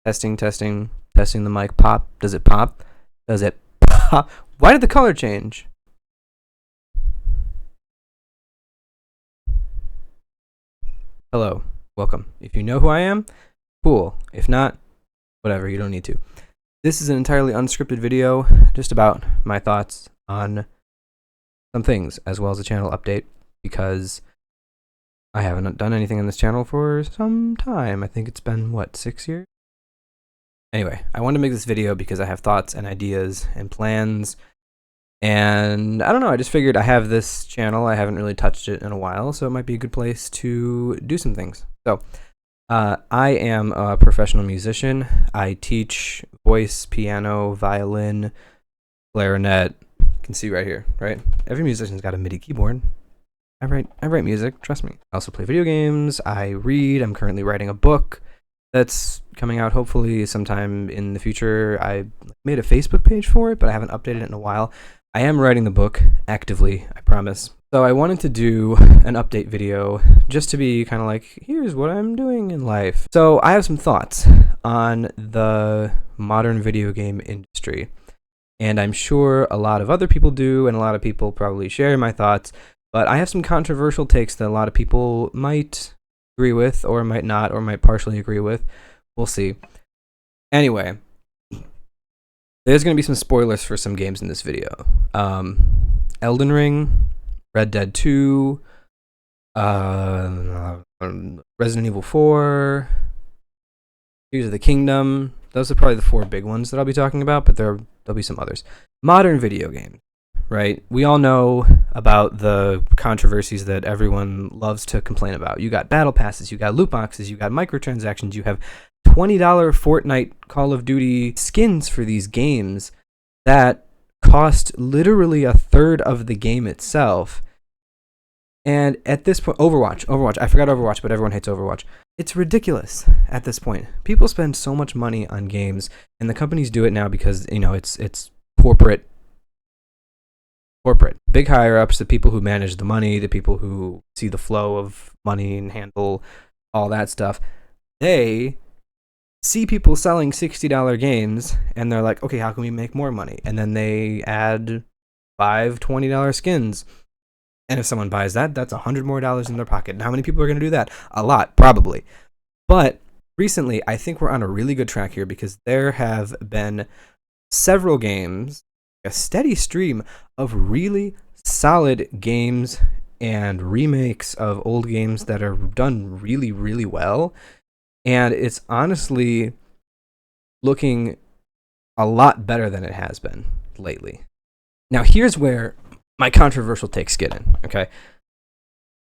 Testing, testing, testing the mic. Pop. Does it pop? Does it pop? Why did the color change? Hello. Welcome. If you know who I am, cool. If not, whatever. You don't need to. This is an entirely unscripted video just about my thoughts on some things, as well as a channel update, because I haven't done anything on this channel for some time. I think it's been, what, 6 years? Anyway, I wanted to make this video because I have thoughts and ideas and plans, and I don't know, I just figured I have this channel, I haven't really touched it in a while, so it might be a good place to do some things. So, I am a professional musician. I teach voice, piano, violin, clarinet. You can see right here, right? Every musician's got a MIDI keyboard. I write music, trust me. I also play video games, I read, I'm currently writing a book that's coming out hopefully sometime in the future. I made a Facebook page for it, but I haven't updated it in a while. I am writing the book actively, I promise. So I wanted to do an update video just to be kind of like, here's what I'm doing in life. So I have some thoughts on the modern video game industry, and I'm sure a lot of other people do, and a lot of people probably share my thoughts, but I have some controversial takes that a lot of people might agree with, or might not, or might partially agree with. We'll see. Anyway, there's going to be some spoilers for some games in this video. Elden Ring, Red Dead 2, Resident Evil 4, Tears of the Kingdom. Those are probably the 4 big ones that I'll be talking about, but there'll be some others. Modern video games, right? We all know about the controversies that everyone loves to complain about. You got battle passes, you got loot boxes, you got microtransactions, you have $20 Fortnite Call of Duty skins for these games that cost literally a third of the game itself. And at this point, Overwatch, I forgot Overwatch, but everyone hates Overwatch. It's ridiculous at this point. People spend so much money on games, and the companies do it now because, you know, it's corporate. Big higher ups, the people who manage the money, the people who see the flow of money and handle all that stuff, they see people selling $60 games, and they're like, okay, how can we make more money? And then they add 5 $20 skins. And if someone buys that, that's $100 more in their pocket. And how many people are going to do that? A lot, probably. But recently, I think we're on a really good track here because there have been several games, a steady stream of really solid games and remakes of old games that are done really, really well. And it's honestly looking a lot better than it has been lately. Now, here's where my controversial takes get in, okay?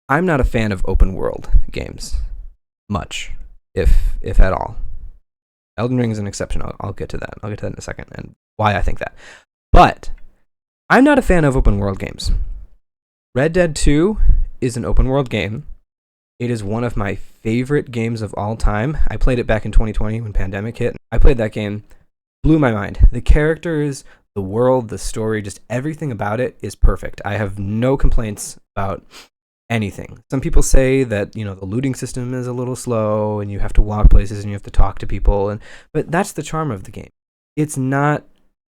I'm not a fan of open world games. Much, if at all. Elden Ring is an exception. I'll get to that. I'll get to that in a second and why I think that. But I'm not a fan of open world games. Red Dead 2 is an open world game. It is one of my favorite games of all time. I played it back in 2020 when pandemic hit. I played that game, blew my mind. The characters, the world, the story, just everything about it is perfect. I have no complaints about anything. Some people say that, you know, the looting system is a little slow and you have to walk places and you have to talk to people, but that's the charm of the game. It's not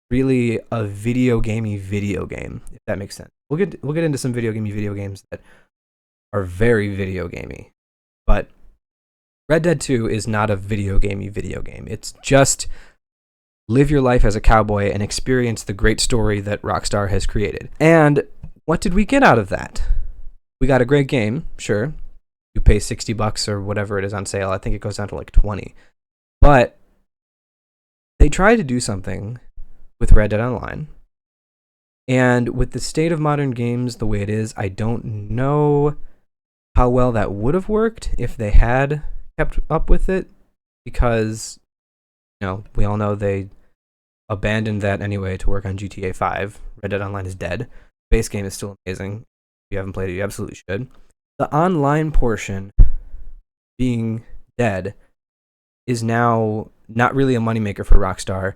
really a video game, if that makes sense. We'll get into some video games that are very video gamey. But Red Dead 2 is not a video game. It's just live your life as a cowboy and experience the great story that Rockstar has created. And what did we get out of that? We got a great game, sure. You pay $60 or whatever it is on sale. I think it goes down to like 20. But they tried to do something with Red Dead Online. And with the state of modern games the way it is, I don't know how well that would have worked if they had kept up with it, because, you know, we all know they abandoned that anyway to work on GTA 5. Red Dead Online is dead. Base game is still amazing. If you haven't played it, you absolutely should. The online portion being dead is now not really a moneymaker for Rockstar,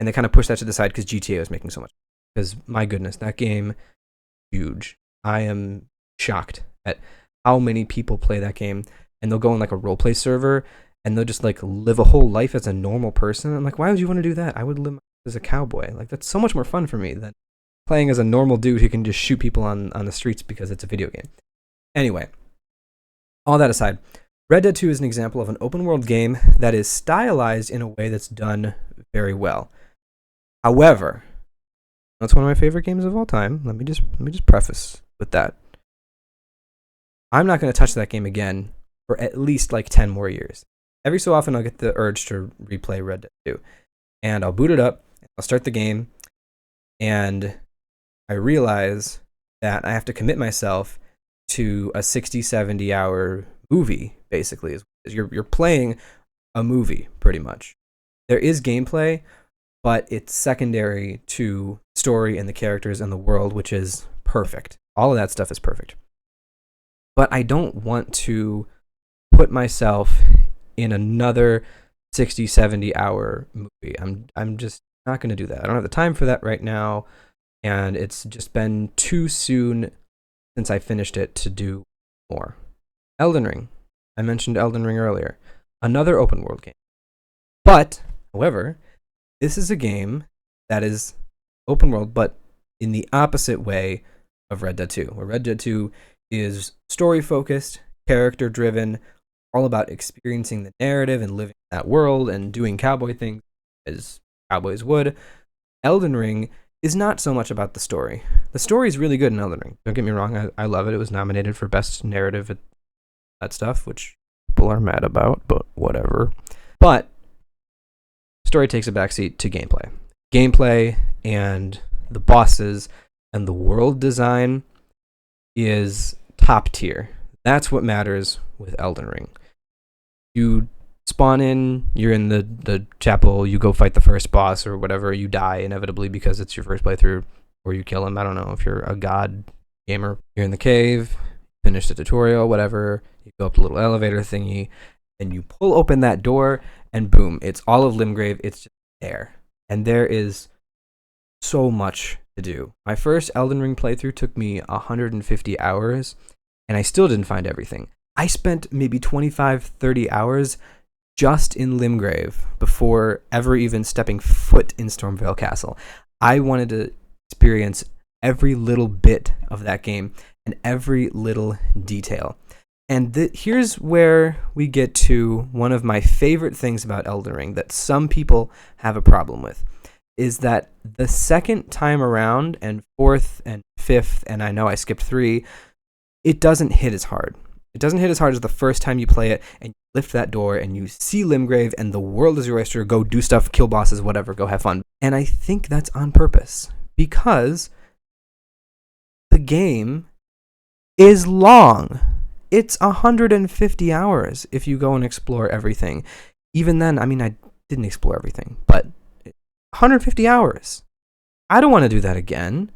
and they kind of pushed that to the side because GTA was making so much. Because, my goodness, that game, huge. I am shocked at how many people play that game, and they'll go on like a roleplay server, and they'll just like live a whole life as a normal person. I'm like, why would you want to do that? I would live as a cowboy. Like, that's so much more fun for me than playing as a normal dude who can just shoot people on the streets because it's a video game. Anyway, all that aside, Red Dead 2 is an example of an open world game that is stylized in a way that's done very well. However, that's one of my favorite games of all time. Let me just preface with that. I'm not going to touch that game again for at least like 10 more years. Every so often I'll get the urge to replay Red Dead 2. And I'll boot it up, I'll start the game, and I realize that I have to commit myself to a 60, 70 hour movie, basically. You're playing a movie, pretty much. There is gameplay, but it's secondary to story and the characters and the world, which is perfect. All of that stuff is perfect. But I don't want to put myself in another 60, 70 hour movie. I'm just not going to do that. I don't have the time for that right now, and it's just been too soon since I finished it to do more. Elden Ring. I mentioned Elden Ring earlier. Another open world game. But, however, this is a game that is open world, but in the opposite way of Red Dead 2, where Red Dead 2 is story focused, character driven, all about experiencing the narrative and living in that world and doing cowboy things as cowboys would. Elden Ring is not so much about the story. The story is really good in Elden Ring. Don't get me wrong, I love it. It was nominated for Best Narrative at that stuff, which people are mad about, but whatever. But story takes a backseat to gameplay. Gameplay and the bosses and the world design is top tier. That's what matters with Elden Ring. You spawn in, you're in the chapel, you go fight the first boss or whatever, you die inevitably because it's your first playthrough, or you kill him. I don't know if you're a god gamer. You're in the cave, finish the tutorial, whatever, you go up the little elevator thingy, and you pull open that door, and boom, it's all of Limgrave. It's just there. And there is so much to do. My first Elden Ring playthrough took me 150 hours, and I still didn't find everything. I spent maybe 25, 30 hours just in Limgrave before ever even stepping foot in Stormvale Castle. I wanted to experience every little bit of that game and every little detail. And here's where we get to one of my favorite things about Elden Ring that some people have a problem with, is that the second time around, and fourth and fifth, and I know I skipped 3, it doesn't hit as hard. It doesn't hit as hard as the first time you play it and you lift that door and you see Limgrave and the world is your oyster. Go do stuff, kill bosses, whatever, go have fun. And I think that's on purpose because the game is long. It's 150 hours if you go and explore everything. Even then, I mean, I didn't explore everything, but 150 hours. I don't want to do that again.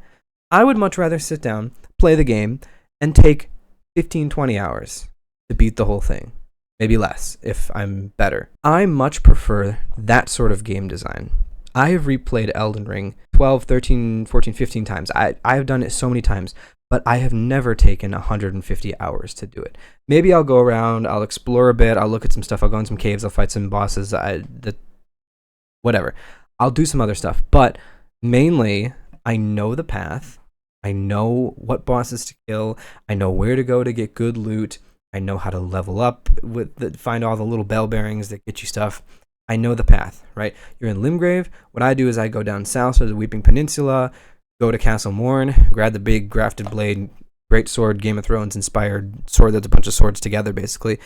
I would much rather sit down, play the game, and take 15, 20 hours to beat the whole thing. Maybe less if I'm better. I much prefer that sort of game design. I have replayed Elden Ring 12, 13, 14, 15 times. I have done it so many times, but I have never taken 150 hours to do it. Maybe I'll go around, I'll explore a bit, I'll look at some stuff, I'll go in some caves, I'll fight some bosses, whatever. I'll do some other stuff, but mainly I know the path. I know what bosses to kill. I know where to go to get good loot. I know how to level up, find all the little bell bearings that get you stuff. I know the path, right? You're in Limgrave. What I do is I go down south to the Weeping Peninsula, go to Castle Morn, grab the big grafted blade, great sword, Game of Thrones inspired sword that's a bunch of swords together, basically.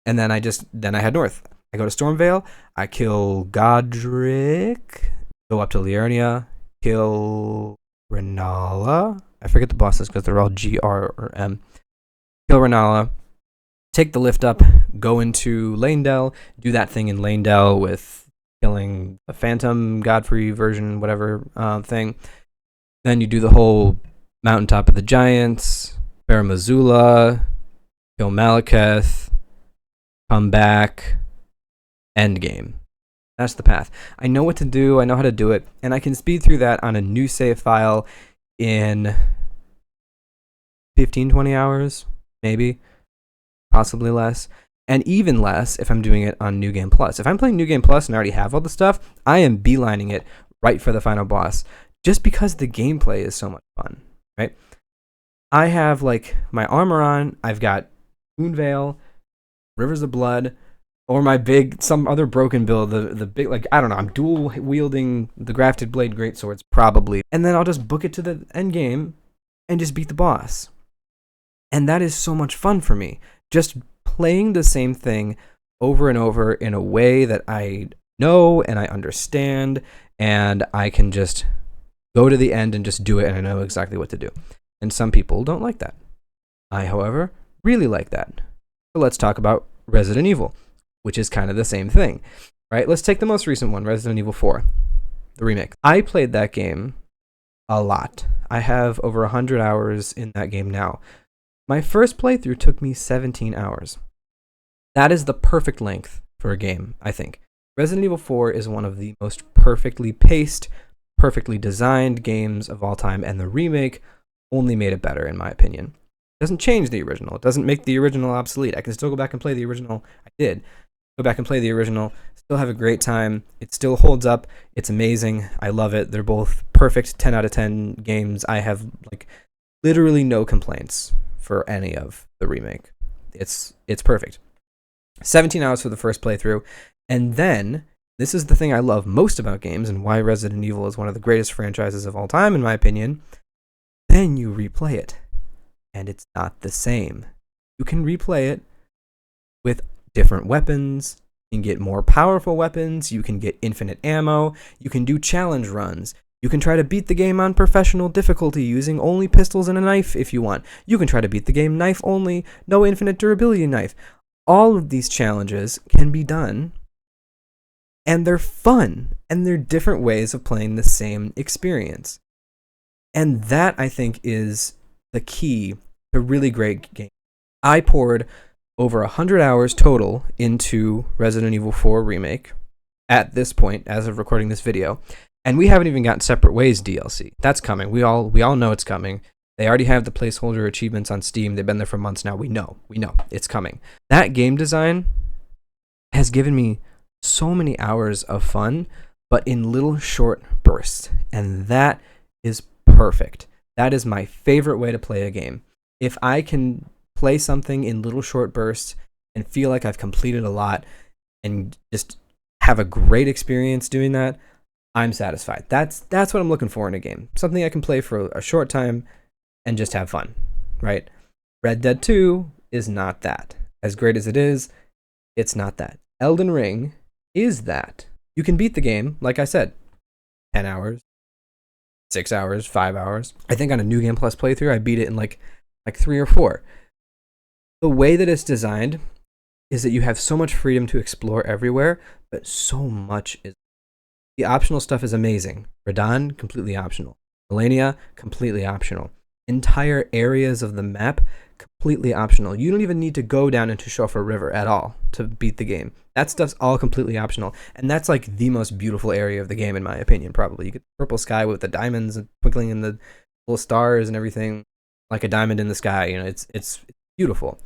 And then I head north. I go to Stormvale. I kill Godric, go up to Liurnia, kill Renala. I forget the bosses because they're all GR or M. Kill Renala. Take the lift up, go into Lanedell, do that thing in Lanedell with killing a Phantom, Godfrey version, whatever thing. Then you do the whole Mountaintop of the Giants, Baramazula, kill Malekith, come back, endgame. That's the path. I know what to do, I know how to do it, and I can speed through that on a new save file in 15, 20 hours, maybe. Possibly less. And even less if I'm doing it on New Game Plus. If I'm playing New Game Plus and I already have all the stuff, I am beelining it right for the final boss, just because the gameplay is so much fun, right? I have like my armor on, I've got Moonveil, Rivers of Blood, or my some other broken build, the big, like, I don't know, I'm dual wielding the Grafted Blade Greatswords, probably. And then I'll just book it to the end game and just beat the boss. And that is so much fun for me. Just playing the same thing over and over in a way that I know and I understand, and I can just go to the end and just do it, and I know exactly what to do. And some people don't like that. I, however, really like that. So let's talk about Resident Evil, which is kind of the same thing, right? Let's take the most recent one, Resident Evil 4, the remake. I played that game a lot. I have over 100 hours in that game now. My first playthrough took me 17 hours. That is the perfect length for a game, I think. Resident Evil 4 is one of the most perfectly paced, perfectly designed games of all time, and the remake only made it better, in my opinion. It doesn't change the original. It doesn't make the original obsolete. I can still go back and play the original. I did. Go back and play the original. Still have a great time. It still holds up. It's amazing. I love it. They're both perfect 10 out of 10 games. I have like literally no complaints for any of the remake. It's perfect. 17 hours for the first playthrough. And then, this is the thing I love most about games and why Resident Evil is one of the greatest franchises of all time, in my opinion. Then you replay it. And it's not the same. You can replay it with different weapons. You can get more powerful weapons. You can get infinite ammo. You can do challenge runs. You can try to beat the game on professional difficulty using only pistols and a knife if you want. You can try to beat the game knife only, no infinite durability knife. All of these challenges can be done, and they're fun, and they're different ways of playing the same experience. And that, I think, is the key to really great games. I poured over 100 hours total into Resident Evil 4 Remake at this point, as of recording this video. And we haven't even gotten Separate Ways DLC. That's coming. We all know it's coming. They already have the placeholder achievements on Steam. They've been there for months now. We know it's coming. That game design has given me so many hours of fun, but in little short bursts. And that is perfect. That is my favorite way to play a game. If I can play something in little short bursts and feel like I've completed a lot and just have a great experience doing that, I'm satisfied. That's what I'm looking for in a game. Something I can play for a short time and just have fun, right? Red Dead 2 is not that. As great as it is, it's not that. Elden Ring is that. You can beat the game, like I said, 10 hours, 6 hours, 5 hours. I think on a New Game Plus playthrough, I beat it in like 3 or 4. The way that it's designed is that you have so much freedom to explore everywhere, but so much is. The optional stuff is amazing. Radon, completely optional. Melania, completely optional. Entire areas of the map, completely optional. You don't even need to go down into Shofar River at all to beat the game. That stuff's all completely optional. And that's like the most beautiful area of the game, in my opinion, probably. You get the purple sky with the diamonds and twinkling in the little stars and everything, like a diamond in the sky. You know, it's beautiful.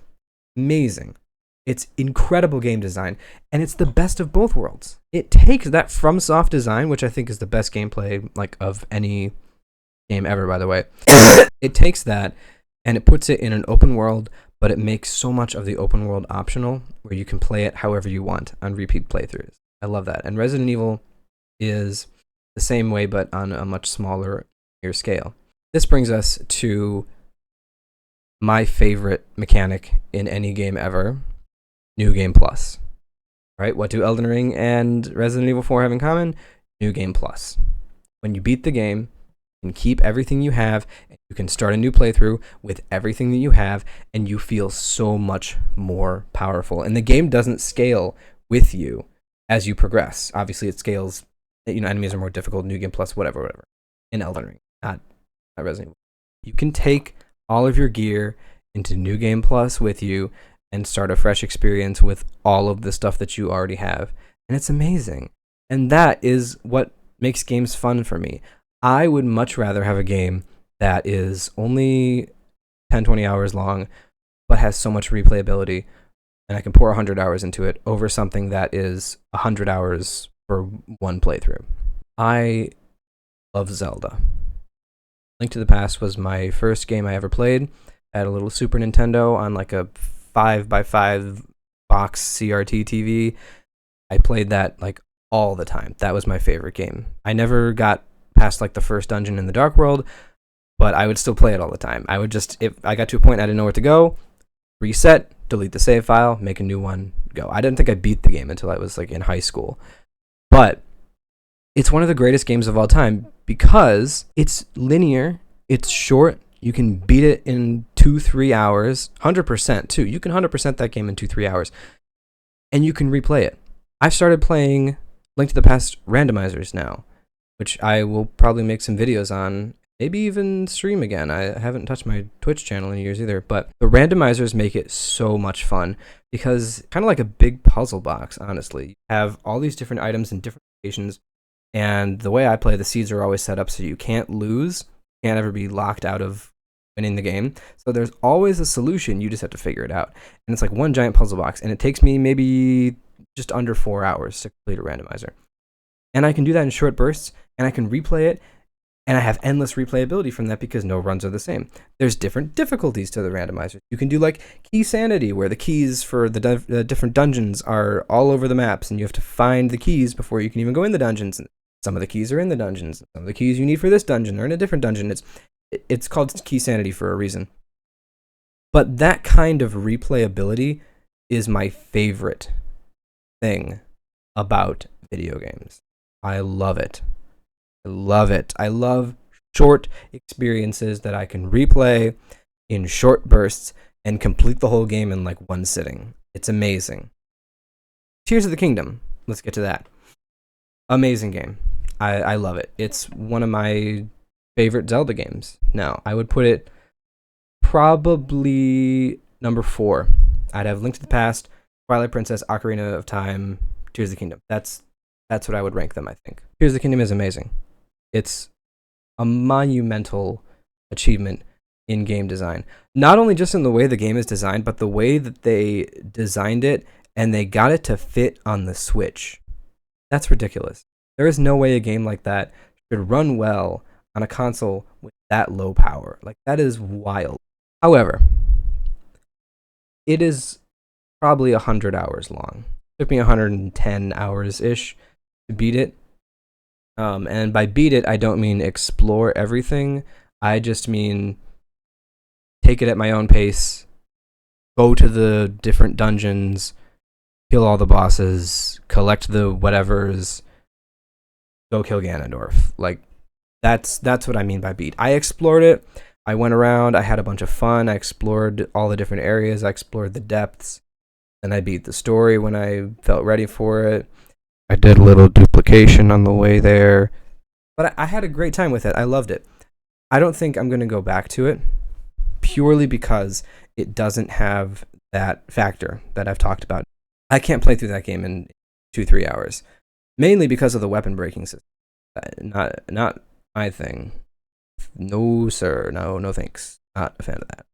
Amazing. It's incredible game design, and it's the best of both worlds. It takes that FromSoft design, which I think is the best gameplay like of any game ever, by the way. It takes that and it puts it in an open world, but it makes so much of the open world optional where you can play it however you want on repeat playthroughs. I love that. And Resident Evil is the same way, but on a much smaller scale. This brings us to my favorite mechanic in any game ever. New Game Plus. Right? What do Elden Ring and Resident Evil 4 have in common? New Game Plus. When you beat the game, you can keep everything you have, and you can start a new playthrough with everything that you have, and you feel so much more powerful. And the game doesn't scale with you as you progress. Obviously, it scales, enemies are more difficult, New Game Plus, whatever. In Elden Ring, not Resident Evil. You can take all of your gear into New Game Plus with you and start a fresh experience with all of the stuff that you already have. And it's amazing. And that is what makes games fun for me. I would much rather have a game that is only 10, 20 hours long, but has so much replayability, and I can pour 100 hours into it over something that is 100 hours for one playthrough. I love Zelda. Link to the Past was my first game I ever played. I had a little Super Nintendo on like a 5x5 box CRT TV. I played that like all the time. That was my favorite game. I never got past like the first dungeon in the Dark World, but I would still play it all the time. I would just, if I got to a point I didn't know where to go, reset, delete the save file, make a new one, go. I didn't think I beat the game until I was like in high school. But it's one of the greatest games of all time because it's linear, it's short, you can beat it in 2-3 hours, 100% too. You can 100% that game in 2-3 hours, and you can replay it. I've started playing Link to the Past randomizers now, which I will probably make some videos on, maybe even stream again. I haven't touched my Twitch channel in years either, but the randomizers make it so much fun because kind of like a big puzzle box, honestly. You have all these different items in different locations, and the way I play, the seeds are always set up so you can't lose, can't ever be locked out of winning the game. So there's always a solution, you just have to figure it out. And it's like one giant puzzle box, and it takes me maybe just under 4 hours to complete a randomizer. And I can do that in short bursts, and I can replay it, and I have endless replayability from that because no runs are the same. There's different difficulties to the randomizers. You can do like key sanity, where the keys for the different dungeons are all over the maps, and you have to find the keys before you can even go in the dungeons. Some of the keys are in the dungeons. Some of the keys you need for this dungeon are in a different dungeon. It's called key sanity for a reason. But that kind of replayability is my favorite thing about video games. I love it. I love it. I love short experiences that I can replay in short bursts and complete the whole game in like one sitting. It's amazing. Tears of the Kingdom. Let's get to that. Amazing game. I love it. It's one of my favorite Zelda games. Now, I would put it probably number 4. I'd have Link to the Past, Twilight Princess, Ocarina of Time, Tears of the Kingdom. That's what I would rank them, I think. Tears of the Kingdom is amazing. It's a monumental achievement in game design. Not only just in the way the game is designed, but the way that they designed it and they got it to fit on the Switch. That's ridiculous. There is no way a game like that should run well on a console with that low power. Like, that is wild. However, it is probably 100 hours long. It took me 110 hours-ish to beat it. And by beat it, I don't mean explore everything. I just mean take it at my own pace, go to the different dungeons, kill all the bosses, collect the whatevers, go kill Ganondorf. Like, that's what I mean by beat. I explored it. I went around. I had a bunch of fun. I explored all the different areas. I explored the depths. And I beat the story when I felt ready for it. I did a little duplication on the way there. But I had a great time with it. I loved it. I don't think I'm going to go back to it purely because it doesn't have that factor that I've talked about. I can't play through that game in 2-3 hours. Mainly because of the weapon breaking system. Not my thing. No, sir. No thanks. Not a fan of that.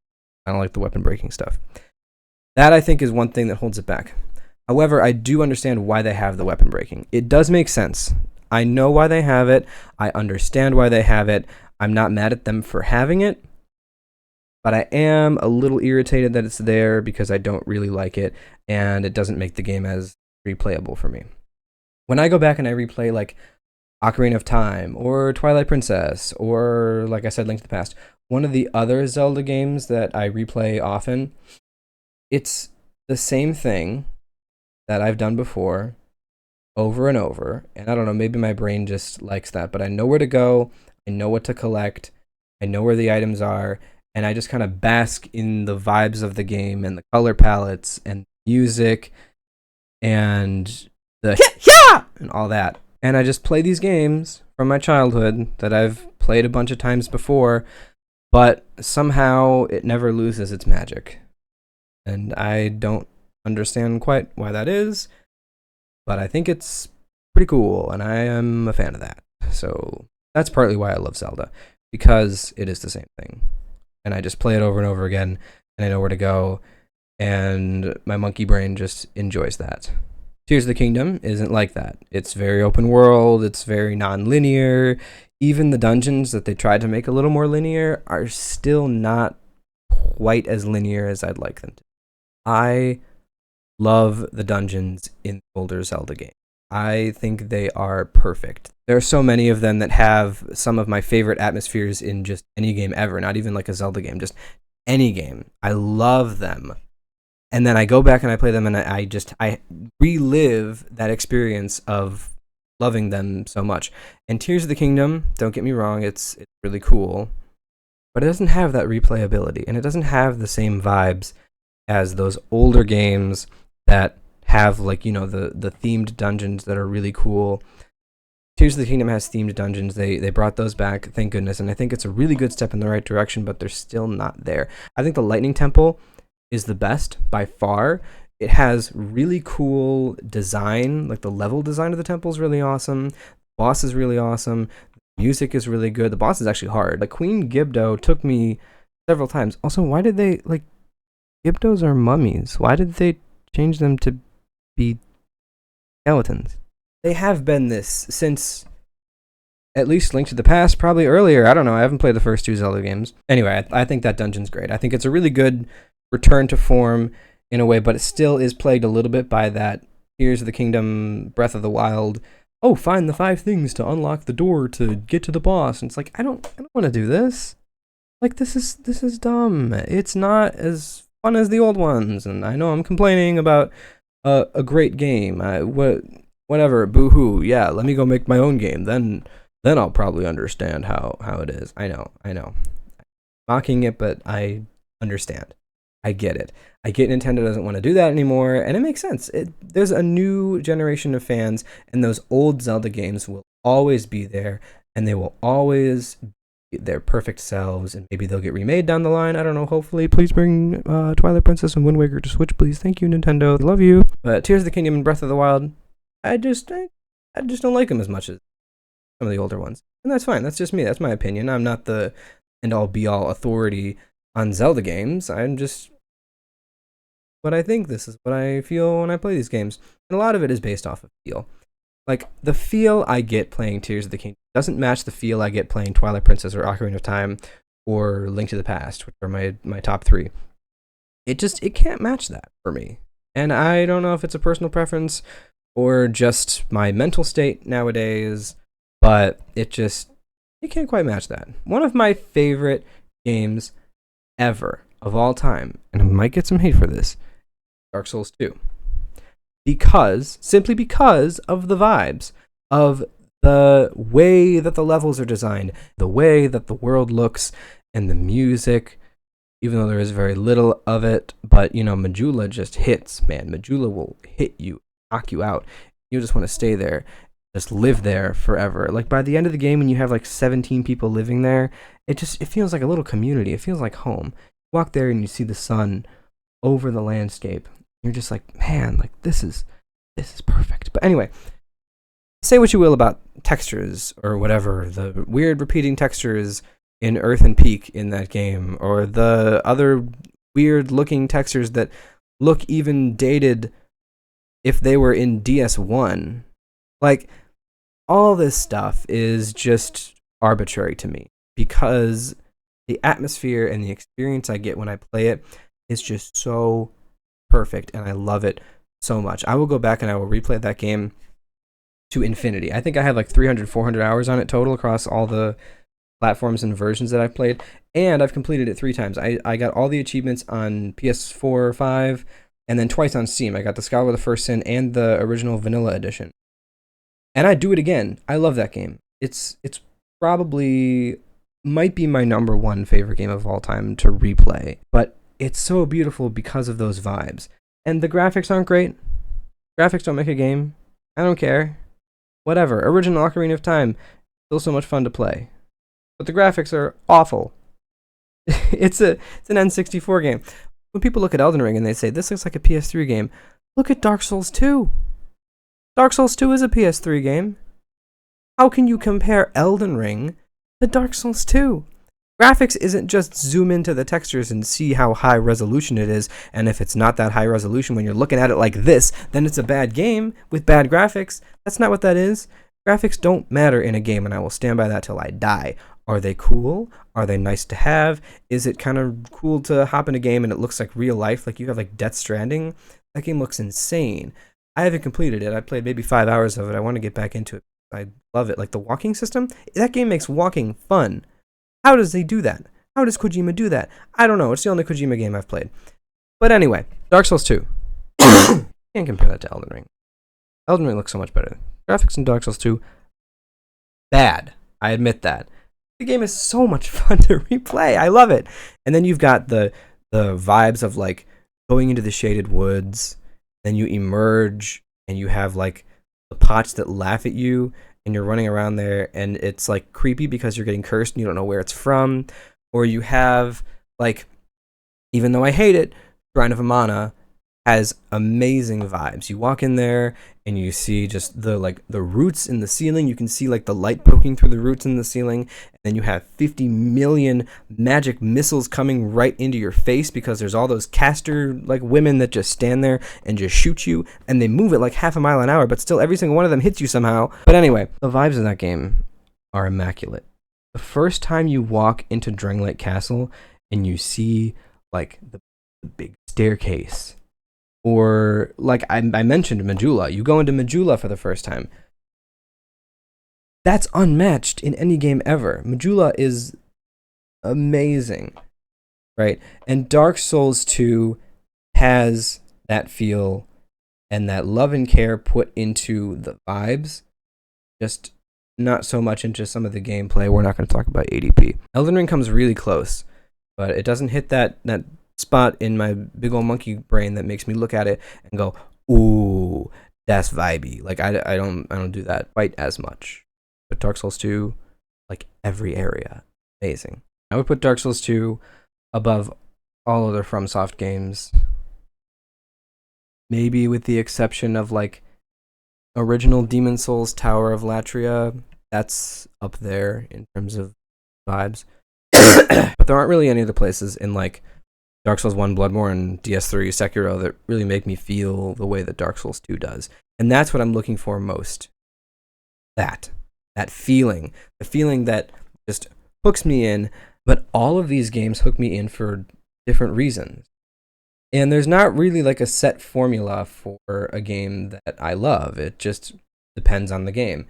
I don't like the weapon breaking stuff. That, I think, is one thing that holds it back. However, I do understand why they have the weapon breaking. It does make sense. I know why they have it. I understand why they have it. I'm not mad at them for having it. But I am a little irritated that it's there because I don't really like it, and it doesn't make the game as replayable for me. When I go back and I replay like Ocarina of Time or Twilight Princess or, like I said, Link to the Past, one of the other Zelda games that I replay often, it's the same thing that I've done before over and over. And I don't know, maybe my brain just likes that, but I know where to go. I know what to collect. I know where the items are. And I just kind of bask in the vibes of the game and the color palettes and music and the yeah and all that. And I just play these games from my childhood that I've played a bunch of times before, but somehow it never loses its magic. And I don't understand quite why that is, but I think it's pretty cool, and I am a fan of that. So that's partly why I love Zelda, because it is the same thing. And I just play it over and over again, and I know where to go, and my monkey brain just enjoys that. Tears of the Kingdom isn't like that. It's very open world, it's very non-linear. Even the dungeons that they tried to make a little more linear are still not quite as linear as I'd like them to. I love the dungeons in the older Zelda game. I think they are perfect. There are so many of them that have some of my favorite atmospheres in just any game ever, not even like a Zelda game, just any game. I love them. And then I go back and I play them, and I relive that experience of loving them so much. And Tears of the Kingdom, don't get me wrong, it's really cool, but it doesn't have that replayability, and it doesn't have the same vibes as those older games that have, like, you know, the themed dungeons that are really cool. Tears of the Kingdom has themed dungeons. They brought those back, thank goodness, and I think it's a really good step in the right direction, but they're still not there. I think the Lightning Temple is the best by far. It has really cool design, like the level design of the temple is really awesome. The boss is really awesome. The music is really good. The boss is actually hard. Like Queen Gibdo took me several times. Also, why did they, like, Gibdos are mummies? Why did they change them to be skeletons? They have been this since at least Link to the Past, probably earlier. I don't know. I haven't played the first two Zelda games. Anyway, I think that dungeon's great. I think it's a really good return to form in a way, but it still is plagued a little bit by that Tears of the Kingdom, Breath of the Wild. Oh, find the 5 things to unlock the door to get to the boss. And it's like, I don't want to do this. Like, this is dumb. It's not as fun as the old ones. And I know I'm complaining about a great game. Whatever, boo-hoo. Yeah, let me go make my own game. Then I'll probably understand how it is. I know. Mocking it, but I understand. I get it. I get Nintendo doesn't want to do that anymore, and it makes sense. There's a new generation of fans, and those old Zelda games will always be there, and they will always be their perfect selves, and maybe they'll get remade down the line. I don't know, hopefully. Please bring Twilight Princess and Wind Waker to Switch, please. Thank you, Nintendo. I love you. But Tears of the Kingdom and Breath of the Wild, I just don't like them as much as some of the older ones. And that's fine. That's just me. That's my opinion. I'm not the end-all, be-all authority on Zelda games. I'm just what I think. This is what I feel when I play these games. And a lot of it is based off of feel. Like, the feel I get playing Tears of the Kingdom doesn't match the feel I get playing Twilight Princess or Ocarina of Time or Link to the Past, which are my top 3. It can't match that for me. And I don't know if it's a personal preference or just my mental state nowadays, but it can't quite match that. One of my favorite games ever of all time, and I might get some hate for this, Dark Souls 2. Simply because of the vibes, of the way that the levels are designed, the way that the world looks, and the music, even though there is very little of it. But, you know, Majula just hits, man. Majula will hit you, knock you out. You just want to stay there, just live there forever. Like, by the end of the game, when you have like 17 people living there, it feels like a little community. It feels like home. You walk there and you see the sun over the landscape. You're just like, man, like this is perfect. But anyway, say what you will about textures or whatever, the weird repeating textures in Earth and Peak in that game, or the other weird looking textures that look even dated if they were in DS1. Like, all this stuff is just arbitrary to me, because the atmosphere and the experience I get when I play it is just so perfect, and I love it so much. I will go back and I will replay that game to infinity. I think I have like 300, 400 hours on it total across all the platforms and versions that I've played, and I've completed it 3 times. I got all the achievements on PS4, 5, and then twice on Steam. I got the Scholar of the First Sin and the original Vanilla Edition. And I'd do it again. I love that game. It's probably might be my number 1 favorite game of all time to replay, but it's so beautiful because of those vibes. And the graphics aren't great. Graphics don't make a game. I don't care. Whatever. Original Ocarina of Time, still so much fun to play. But the graphics are awful. It's an N64 game. When people look at Elden Ring and they say, this looks like a PS3 game, look at Dark Souls 2. Dark Souls 2 is a PS3 game. How can you compare Elden Ring to Dark Souls 2? Graphics isn't just zoom into the textures and see how high resolution it is, and if it's not that high resolution when you're looking at it like this, then it's a bad game with bad graphics. That's not what that is. Graphics don't matter in a game, and I will stand by that till I die. Are they cool? Are they nice to have? Is it kind of cool to hop in a game and it looks like real life, like you have like Death Stranding? That game looks insane. I haven't completed it. I played maybe 5 hours of it. I want to get back into it. I love it. Like the walking system, that game makes walking fun. How does he do that? How does Kojima do that? I don't know. It's the only Kojima game I've played. But anyway, Dark Souls 2. Can't compare that to Elden Ring. Elden Ring looks so much better. Graphics in Dark Souls 2, bad. I admit that. The game is so much fun to replay. I love it. And then you've got the vibes of like going into the shaded woods. Then you emerge and you have like the pots that laugh at you. And you're running around there and it's like creepy because you're getting cursed and you don't know where it's from. Or you have like, even though I hate it, Shrine of Amana has amazing vibes. You walk in there and you see just the roots in the ceiling. You can see like the light poking through the roots in the ceiling. And then you have 50 million magic missiles coming right into your face because there's all those caster like women that just stand there and just shoot you, and they move at like half a mile an hour, but still every single one of them hits you somehow. But anyway, the vibes in that game are immaculate. The first time you walk into Drangleic Castle and you see like the big staircase, or like I mentioned Majula, you go into Majula for the first time. That's unmatched in any game ever. Majula is amazing, right? And Dark Souls 2 has that feel and that love and care put into the vibes, just not so much into some of the gameplay. We're not going to talk about ADP. Elden Ring comes really close, but it doesn't hit that spot in my big old monkey brain that makes me look at it and go, ooh, that's vibey. Like I don't do that quite as much. But Dark Souls 2, like every area, amazing. I would put Dark Souls 2 above all other FromSoft games, maybe with the exception of like original Demon Souls Tower of Latria. That's up there in terms of vibes. But there aren't really any other places in like Dark Souls 1, Bloodborne, DS3, Sekiro that really make me feel the way that Dark Souls 2 does. And that's what I'm looking for most. That feeling. The feeling that just hooks me in. But all of these games hook me in for different reasons. And there's not really like a set formula for a game that I love. It just depends on the game.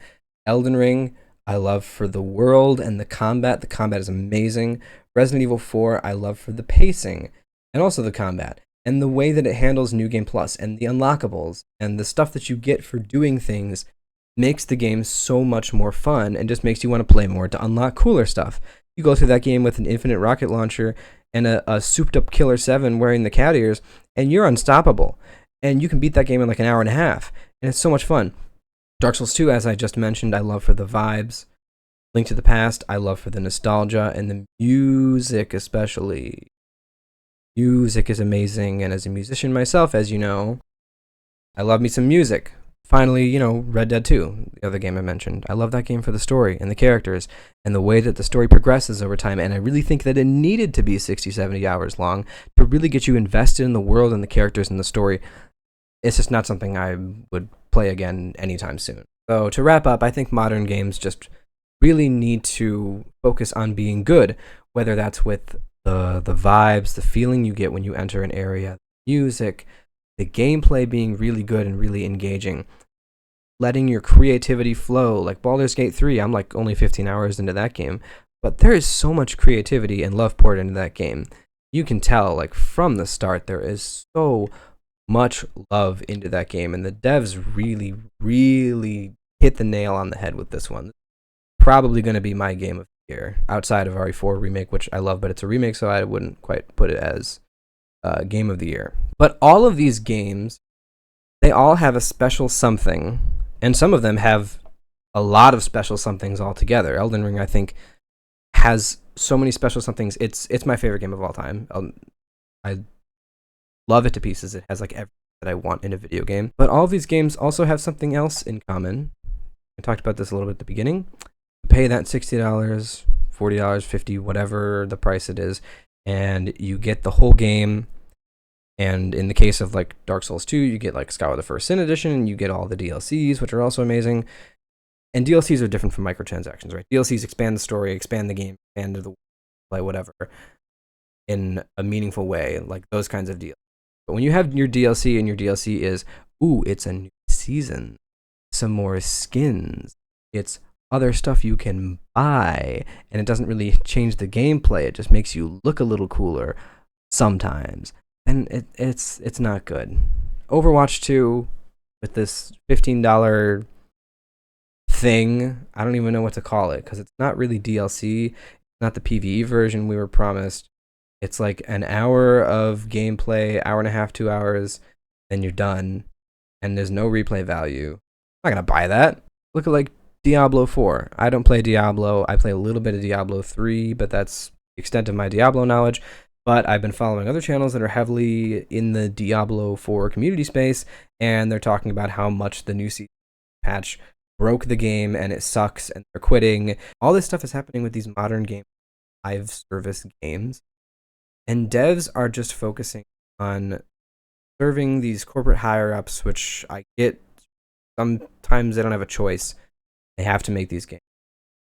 Elden Ring, I love for the world and the combat. The combat is amazing. Resident Evil 4, I love for the pacing and also the combat and the way that it handles New Game Plus and the unlockables and the stuff that you get for doing things makes the game so much more fun and just makes you want to play more to unlock cooler stuff. You go through that game with an infinite rocket launcher and a souped up Killer 7 wearing the cat ears, and you're unstoppable. And you can beat that game in like an hour and a half, and it's so much fun. Dark Souls 2, as I just mentioned, I love for the vibes. Link to the Past, I love for the nostalgia and the music especially. Music is amazing, and as a musician myself, as you know, I love me some music. Finally, Red Dead 2, the other game I mentioned. I love that game for the story and the characters and the way that the story progresses over time. And I really think that it needed to be 60, 70 hours long to really get you invested in the world and the characters and the story. It's just not something I would play again anytime soon. So to wrap up, I think modern games just really need to focus on being good, whether that's with the vibes, the feeling you get when you enter an area, music, the gameplay being really good and really engaging, letting your creativity flow. Like Baldur's Gate 3, I'm like only 15 hours into that game, but there is so much creativity and love poured into that game. You can tell, like from the start, there is so much love into that game, and the devs really, really hit the nail on the head with this one. Probably going to be my game of the year, outside of RE4 Remake, which I love, but it's a remake, so I wouldn't quite put it as game of the year. But all of these games, they all have a special something, and some of them have a lot of special somethings altogether. Elden Ring, I think, has so many special somethings. It's my favorite game of all time. I love it to pieces. It has like everything that I want in a video game. But all of these games also have something else in common. I talked about this a little bit at the beginning. You pay that $60 $40, $50, whatever the price it is, and you get the whole game. And in the case of like Dark Souls 2, you get like Skyward the First Sin edition, and you get all the DLCs, which are also amazing. And DLCs are different from microtransactions, right? DLCs expand the story, expand the game, expand the play, whatever, in a meaningful way, like those kinds of deals. But when you have your DLC and your DLC is, ooh, it's a new season, some more skins, it's other stuff you can buy, and it doesn't really change the gameplay, it just makes you look a little cooler sometimes, and it's not good. Overwatch 2 with this $15 thing, I don't even know what to call it, because it's not really DLC, not the PvE version we were promised. It's like an hour of gameplay, hour and a half, 2 hours, then you're done, and there's no replay value. I'm not gonna buy that. Look at like Diablo 4. I don't play Diablo. I play a little bit of Diablo 3, but that's the extent of my Diablo knowledge. But I've been following other channels that are heavily in the Diablo 4 community space, and they're talking about how much the new season patch broke the game and it sucks and they're quitting. All this stuff is happening with these modern game live service games. And devs are just focusing on serving these corporate higher-ups, which I get. Sometimes they don't have a choice. They have to make these games.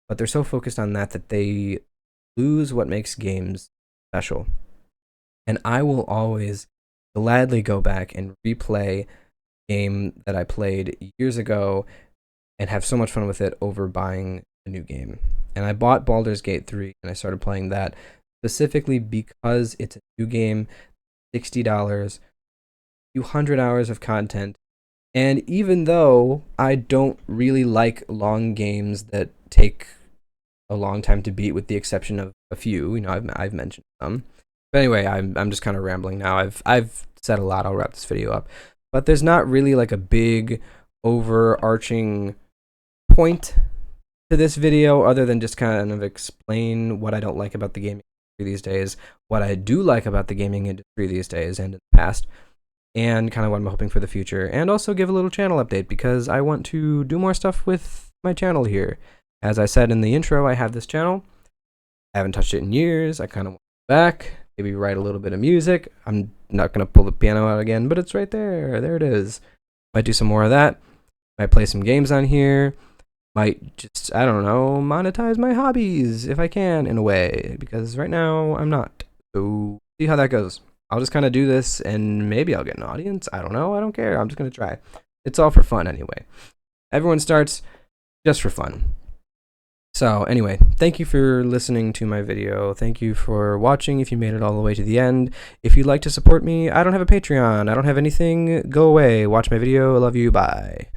But they're so focused on that they lose what makes games special. And I will always gladly go back and replay a game that I played years ago and have so much fun with it over buying a new game. And I bought Baldur's Gate 3 and I started playing that specifically because it's a new game, $60, a few hundred hours of content. And even though I don't really like long games that take a long time to beat, with the exception of a few, you know, I've mentioned some. But anyway, I'm just kind of rambling now. I've said a lot. I'll wrap this video up. But there's not really like a big overarching point to this video other than just kind of explain what I don't like about the gaming industry these days, what I do like about the gaming industry these days and in the past, and kind of what I'm hoping for the future, and also give a little channel update because I want to do more stuff with my channel here. As I said in the intro, I have this channel. I haven't touched it in years. I kind of want it back, maybe write a little bit of music. I'm not going to pull the piano out again, but it's right there. There it is. Might do some more of that. Might play some games on here. Might just, I don't know, monetize my hobbies if I can in a way, because right now I'm not. So see how that goes. I'll just kind of do this and maybe I'll get an audience. I don't know. I don't care. I'm just going to try. It's all for fun anyway. Everyone starts just for fun. So anyway, thank you for listening to my video. Thank you for watching if you made it all the way to the end. If you'd like to support me, I don't have a Patreon. I don't have anything. Go away. Watch my video. I love you. Bye.